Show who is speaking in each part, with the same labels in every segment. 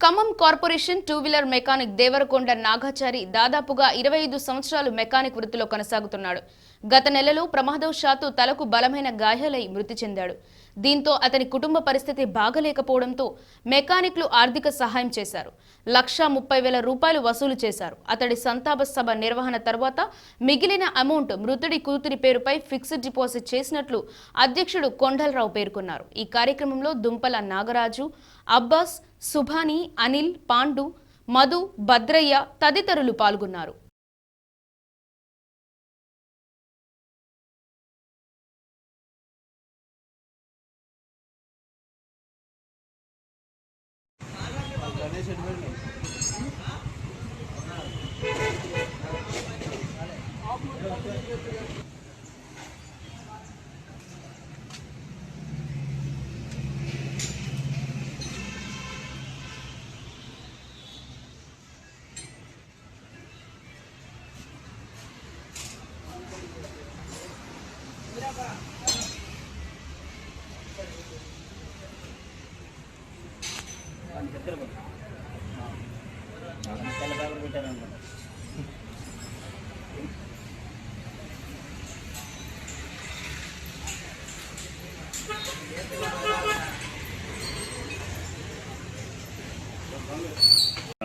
Speaker 1: Khammam corporation two wheeler mechanic Devarakonda Nagachari దాదాపుగా 25 సంవత్సరాలు mechanic వృత్తిలో కొనసాగుతున్నాడు. గత నెలలో ప్రమాదవశాత్తు తలకు బలమైన గాయాలై మృతి చెందాడు. దీంతో అతని కుటుంబ పరిస్థితి బాగలేకపోవడంతో మెకానిక్లు ఆర్థిక సహాయం చేశారు. 1,30,000 రూపాయలు వసూలు చేశారు. అతడి సంతాప సభ నిర్వహణ తర్వాత మిగిలిన అమౌంట్ మృతుడి కూతురి పేరుపై ఫిక్స్డ్ డిపాజిట్ చేసినట్లు అధ్యక్షుడు కొండలరావు పేర్కొన్నారు. ఈ కార్యక్రమంలో దుంపల నాగరాజు, అబ్బాస్, సుభాని, అనిల్, పాండు, మధు, భద్రయ్య తదితరులు పాల్గొన్నారు.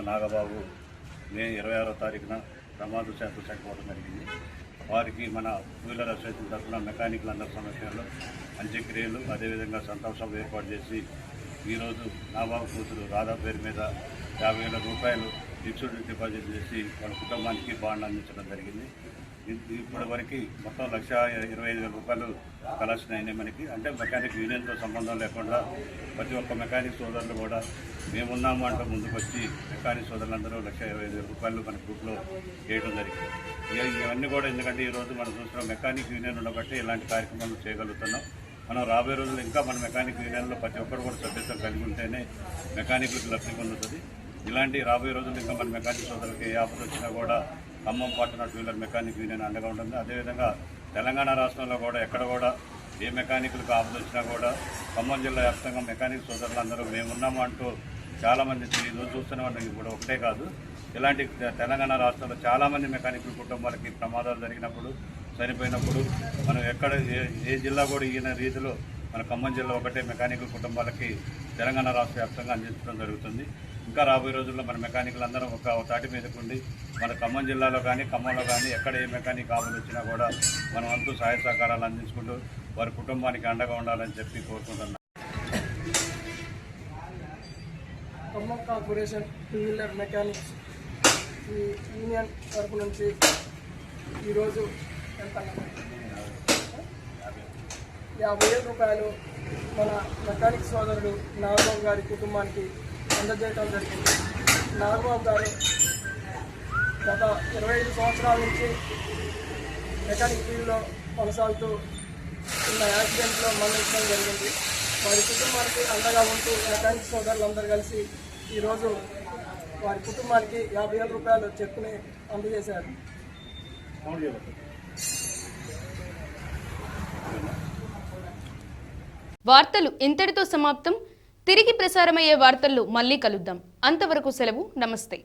Speaker 2: నాగబాబు మే 26వ తారీఖున ప్రమాదశాత్తు చనిపోవడం జరిగింది. వారికి మన టూ వీలర్ అసోసియేషన్ తరఫున మెకానిక్లందరి సమస్యల్లో అంత్యక్రియలు అదేవిధంగా సంతాప సభ ఏర్పాటు చేసి ఈరోజు నాగబాబు కూతురు రాధా పేరు మీద 50,000 రూపాయలు ఫిక్స్డ్ డిపాజిట్ చేసి వాళ్ళ కుటుంబానికి బాండ్ అందించడం జరిగింది. ఇప్పటి వరకు మొత్తం 1,25,000 రూపాయలు కలెక్షన్ అయినాయి మనకి. అంటే మెకానిక్ యూనియన్తో సంబంధం లేకుండా ప్రతి ఒక్క మెకానిక్ సోదరులు కూడా మేమున్నాము అంటూ ముందుకు వచ్చి మెకానిక్ సోదరులందరూ 1,25,000 రూపాయలు మన గ్రూప్లో వేయడం జరిగింది. ఇవన్నీ కూడా ఎందుకంటే ఈరోజు మనం చూస్తున్నాం మెకానిక్ యూనియన్ ఉండబట్టి ఇలాంటి కార్యక్రమాలు చేయగలుగుతున్నాం. మనం రాబోయే రోజుల్లో ఇంకా మన మెకానిక్ యూనియన్లో ప్రతి ఒక్కరు కూడా సభ్యత్వం కలిగి ఉంటేనే మెకానిక్లకు లబ్ధి పొందుతుంది. ఇలాంటి రాబోయే రోజుల్లో ఇంకా మన మెకానిక్ సోదరులకి ఏ ఆపద వచ్చినా కూడా ఖమ్మం పట్టణ టూ వీలర్ మెకానిక్ యూనియన్ అండగా ఉంటుంది. అదేవిధంగా తెలంగాణ రాష్ట్రంలో కూడా ఎక్కడ కూడా ఏ మెకానికులకు ఆపద వచ్చినా కూడా ఖమ్మం జిల్లా వ్యాప్తంగా మెకానిక్ సోదరులందరూ మేమున్నాము అంటూ చాలామంది ఈరోజు చూస్తున్న వాళ్ళకి కూడా ఒకటే కాదు, ఇలాంటి తెలంగాణ రాష్ట్రంలో చాలామంది మెకానికుల కుటుంబాలకి ప్రమాదాలు జరిగినప్పుడు చనిపోయినప్పుడు మనం ఎక్కడ ఏ జిల్లా కూడా ఈయన రీతిలో మన ఖమ్మం జిల్లా ఒకటే మెకానికల్ కుటుంబాలకి తెలంగాణ రాష్ట్ర వ్యాప్తంగా అందించడం జరుగుతుంది. ఇంకా రాబోయే రోజుల్లో మన మెకానికలందరం ఒక తాటి మీదకుండి మన ఖమ్మం జిల్లాలో కానీ ఖమ్మంలో కానీ ఎక్కడ ఏ మెకానిక్ ఆపద వచ్చినా కూడా మనం అంటూ సహాయ సహకారాలు అందించుకుంటూ వారి కుటుంబానికి అండగా ఉండాలని చెప్పి కోరుకుంటున్నాం.
Speaker 3: Khammam corporation two wheeler mechanics union తరపు నుంచి ఈరోజు 50,000 రూపాయలు మన మెకానిక్ సోదరుడు నాగబాబు గారి కుటుంబానికి అందజేయడం జరిగింది. నాగబాబు గారు గత 25 సంవత్సరాల నుంచి మెకానిక్ ఫీల్డ్లో కొనసాగుతూ ఉన్న యాక్సిడెంట్లో మరణించడం జరిగింది. వారి కుటుంబానికి అండగా ఉంటూ మెకానిక్ సోదరులందరూ కలిసి ఈరోజు వారి కుటుంబానికి 50,000 రూపాయలు చెక్కుని అందజేశారు.
Speaker 1: వార్తలు ఇంతటితో సమాప్తం. తిరిగి ప్రసారమయ్యే వార్తల్లో మళ్ళీ కలుద్దాం. అంతవరకు సెలవు. నమస్తే.